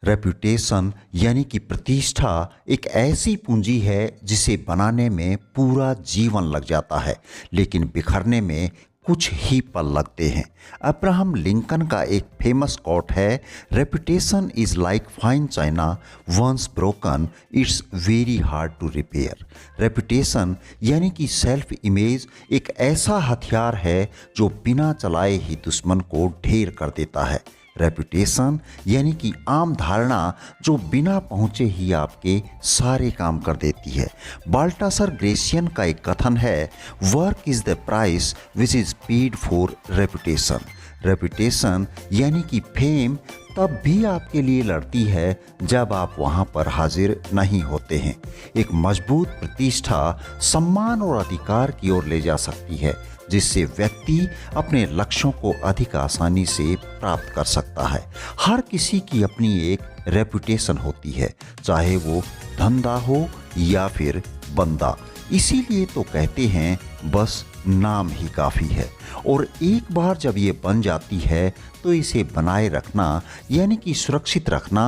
Reputation यानी कि प्रतिष्ठा एक ऐसी पूंजी है जिसे बनाने में पूरा जीवन लग जाता है, लेकिन बिखरने में कुछ ही पल लगते हैं। अब्राहम लिंकन का एक फेमस कोट है, reputation is like fine china, once broken it's very hard to repair. Reputation यानी कि सेल्फ इमेज एक ऐसा हथियार है जो बिना चलाए ही दुश्मन को ढेर कर देता है। रेपुटेशन यानी कि आम धारणा जो बिना पहुंचे ही आपके सारे काम कर देती है। बाल्टासर ग्रेशियन का एक कथन है, work is the price which is paid for reputation. Reputation यानी कि फेम तब भी आपके लिए लड़ती है जब आप वहां पर हाजिर नहीं होते हैं। एक मजबूत प्रतिष्ठा सम्मान और अधिकार की ओर ले जा सकती है, जिससे व्यक्ति अपने लक्ष्यों को अधिक आसानी से प्राप्त कर सकता है। हर किसी की अपनी एक रेपुटेशन होती है, चाहे वो धंधा हो या फिर बंदा। इसीलिए तो कहते हैं बस नाम ही काफ़ी है, और एक बार जब ये बन जाती है तो इसे बनाए रखना यानी कि सुरक्षित रखना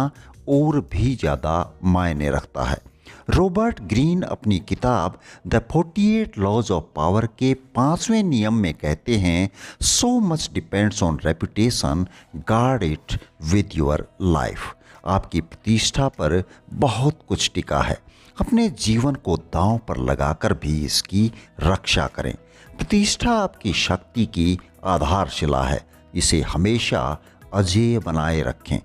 और भी ज़्यादा मायने रखता है। रॉबर्ट ग्रीन अपनी किताब द 48 लॉज ऑफ पावर के 5वें नियम में कहते हैं, so much depends on reputation, guard it with your life. आपकी प्रतिष्ठा पर बहुत कुछ टिका है, अपने जीवन को दांव पर लगाकर भी इसकी रक्षा करें। प्रतिष्ठा आपकी शक्ति की आधारशिला है, इसे हमेशा अजेय बनाए रखें।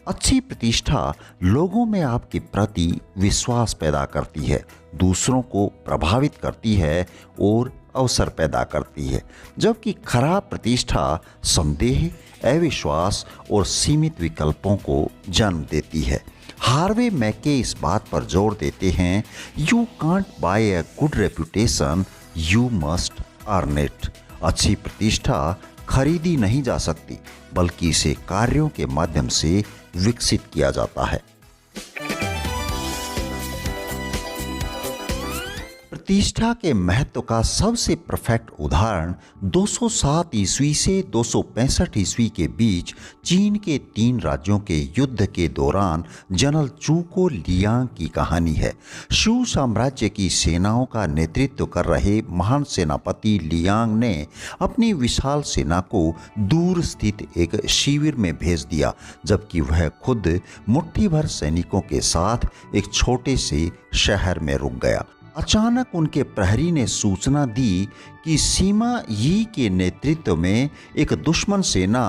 अच्छी प्रतिष्ठा लोगों में आपके प्रति विश्वास पैदा करती है, दूसरों को प्रभावित करती है और अवसर पैदा करती है, जबकि खराब प्रतिष्ठा संदेह, अविश्वास और सीमित विकल्पों को जन्म देती है। हार्वे मैके इस बात पर जोर देते हैं, you can't buy a good reputation, you must earn it. अच्छी प्रतिष्ठा खरीदी नहीं जा सकती, बल्कि इसे कार्यों के माध्यम से विकसित किया जाता है। प्रतिष्ठा के महत्व का सबसे परफेक्ट उदाहरण 207 ईस्वी से 265 ईस्वी के बीच चीन के 3 राज्यों के युद्ध के दौरान जनरल चू लियांग की कहानी है। शू साम्राज्य की सेनाओं का नेतृत्व कर रहे महान सेनापति लियांग ने अपनी विशाल सेना को दूर स्थित एक शिविर में भेज दिया, जबकि वह खुद मुट्ठी भर सैनिकों के साथ एक छोटे से शहर में रुक गया। अचानक उनके प्रहरी ने सूचना दी कि सीमा यी के नेतृत्व में एक दुश्मन सेना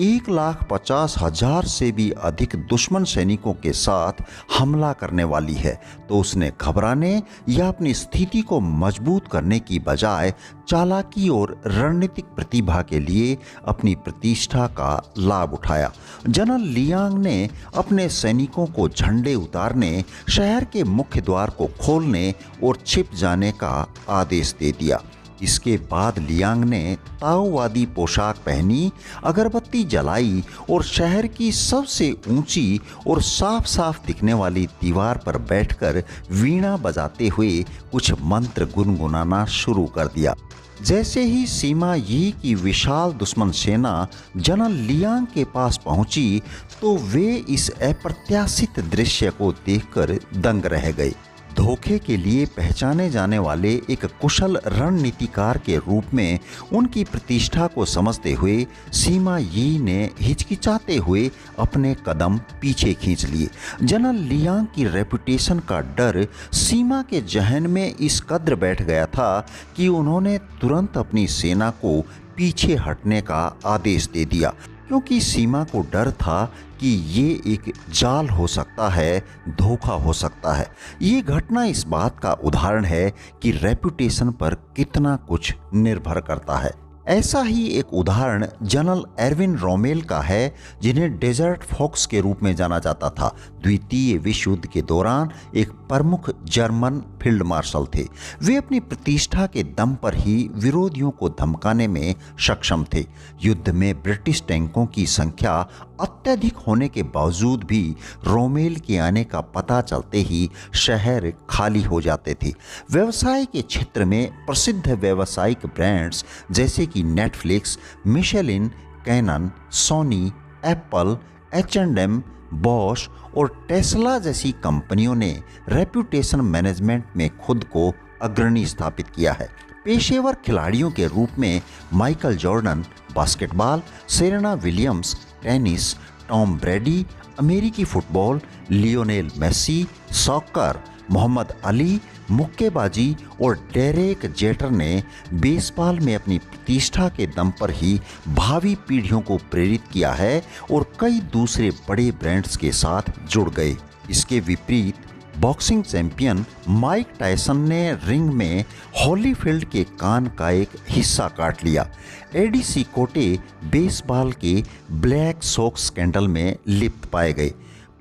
1,50,000 से भी अधिक दुश्मन सैनिकों के साथ हमला करने वाली है। तो उसने घबराने या अपनी स्थिति को मजबूत करने की बजाय चालाकी और रणनीतिक प्रतिभा के लिए अपनी प्रतिष्ठा का लाभ उठाया। जनरल लियांग ने अपने सैनिकों को झंडे उतारने, शहर के मुख्य द्वार को खोलने और छिप जाने का आदेश दे दिया। इसके बाद लियांग ने ताओवादी पोशाक पहनी, अगरबत्ती जलाई और शहर की सबसे ऊंची और साफ साफ दिखने वाली दीवार पर बैठकर वीणा बजाते हुए कुछ मंत्र गुनगुनाना शुरू कर दिया। जैसे ही सीमा यी की विशाल दुश्मन सेना जनरल लियांग के पास पहुंची तो वे इस अप्रत्याशित दृश्य को देखकर दंग रह गए। धोखे के लिए पहचाने जाने वाले एक कुशल रणनीतिकार के रूप में उनकी प्रतिष्ठा को समझते हुए सीमा यी ने हिचकिचाते हुए अपने कदम पीछे खींच लिए। जनरल लियांग की रेपुटेशन का डर सीमा के जहन में इस कद्र बैठ गया था कि उन्होंने तुरंत अपनी सेना को पीछे हटने का आदेश दे दिया, क्योंकि सीमा को डर था कि ये एक जाल हो सकता है, धोखा हो सकता है। ये घटना इस बात का उदाहरण है कि रेपुटेशन पर कितना कुछ निर्भर करता है। ऐसा ही एक उदाहरण जनरल एरविन रोमेल का है, जिन्हें डेजर्ट फॉक्स के रूप में जाना जाता था। द्वितीय विश्व युद्ध के दौरान एक प्रमुख जर्मन फील्ड मार्शल थे। वे अपनी प्रतिष्ठा के दम पर ही विरोधियों को धमकाने में सक्षम थे। युद्ध में ब्रिटिश टैंकों की संख्या अत्यधिक होने के बावजूद भी रोमेल के आने का पता चलते ही शहर खाली हो जाते थे। व्यवसाय के क्षेत्र में प्रसिद्ध व्यावसायिक ब्रांड्स जैसे कि Netflix, Michelin, Canon, Sony, Apple, H&M, Bosch और टेस्ला जैसी कंपनियों ने रेपुटेशन मैनेजमेंट में खुद को अग्रणी स्थापित किया है। पेशेवर खिलाड़ियों के रूप में Michael Jordan basketball, Serena Williams tennis, Tom Brady अमेरिकी football, Lionel Messi soccer, Muhammad Ali मुक्केबाजी और डेरेक जेटर ने बेसबॉल में अपनी प्रतिष्ठा के दम पर ही भावी पीढ़ियों को प्रेरित किया है और कई दूसरे बड़े ब्रांड्स के साथ जुड़ गए। इसके विपरीत बॉक्सिंग चैंपियन माइक टायसन ने रिंग में हॉलीफील्ड के कान का एक हिस्सा काट लिया। एडीसी कोटे बेसबॉल के ब्लैक सॉक्स स्कैंडल में लिप्त पाए गए।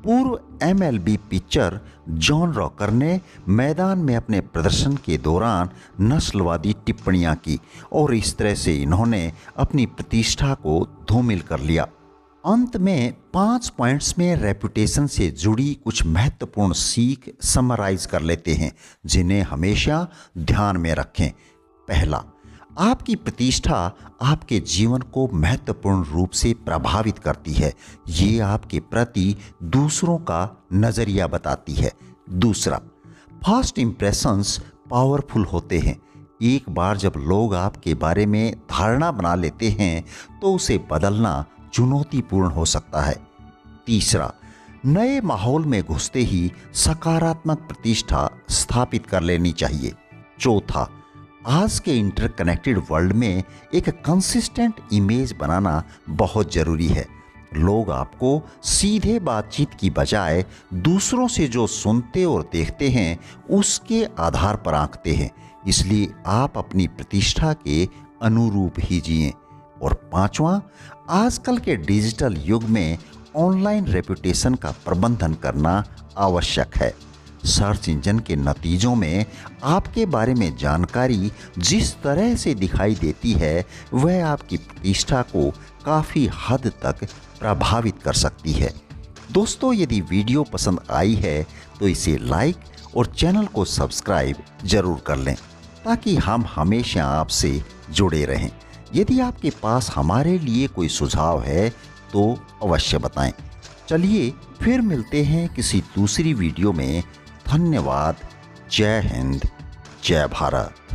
पूर्व एमएलबी पिचर जॉन रॉकर ने मैदान में अपने प्रदर्शन के दौरान नस्लवादी टिप्पणियां की और इस तरह से इन्होंने अपनी प्रतिष्ठा को धूमिल कर लिया। अंत में 5 पॉइंट्स में रेपुटेशन से जुड़ी कुछ महत्वपूर्ण सीख समराइज कर लेते हैं, जिन्हें हमेशा ध्यान में रखें। पहला, आपकी प्रतिष्ठा आपके जीवन को महत्वपूर्ण रूप से प्रभावित करती है। ये आपके प्रति दूसरों का नज़रिया बताती है। दूसरा, फर्स्ट इम्प्रेशंस पावरफुल होते हैं। एक बार जब लोग आपके बारे में धारणा बना लेते हैं तो उसे बदलना चुनौतीपूर्ण हो सकता है। तीसरा, नए माहौल में घुसते ही सकारात्मक प्रतिष्ठा स्थापित कर लेनी चाहिए। चौथा, आज के इंटरकनेक्टेड वर्ल्ड में एक कंसिस्टेंट इमेज बनाना बहुत ज़रूरी है। लोग आपको सीधे बातचीत की बजाय दूसरों से जो सुनते और देखते हैं उसके आधार पर आंकते हैं, इसलिए आप अपनी प्रतिष्ठा के अनुरूप ही जिएं। और पांचवा, आजकल के डिजिटल युग में ऑनलाइन रेपुटेशन का प्रबंधन करना आवश्यक है। सर्च इंजन के नतीजों में आपके बारे में जानकारी जिस तरह से दिखाई देती है वह आपकी प्रतिष्ठा को काफ़ी हद तक प्रभावित कर सकती है। दोस्तों, यदि वीडियो पसंद आई है तो इसे लाइक और चैनल को सब्सक्राइब जरूर कर लें ताकि हम हमेशा आपसे जुड़े रहें। यदि आपके पास हमारे लिए कोई सुझाव है तो अवश्य बताएं। चलिए फिर मिलते हैं किसी दूसरी वीडियो में। धन्यवाद। जय हिंद, जय भारत।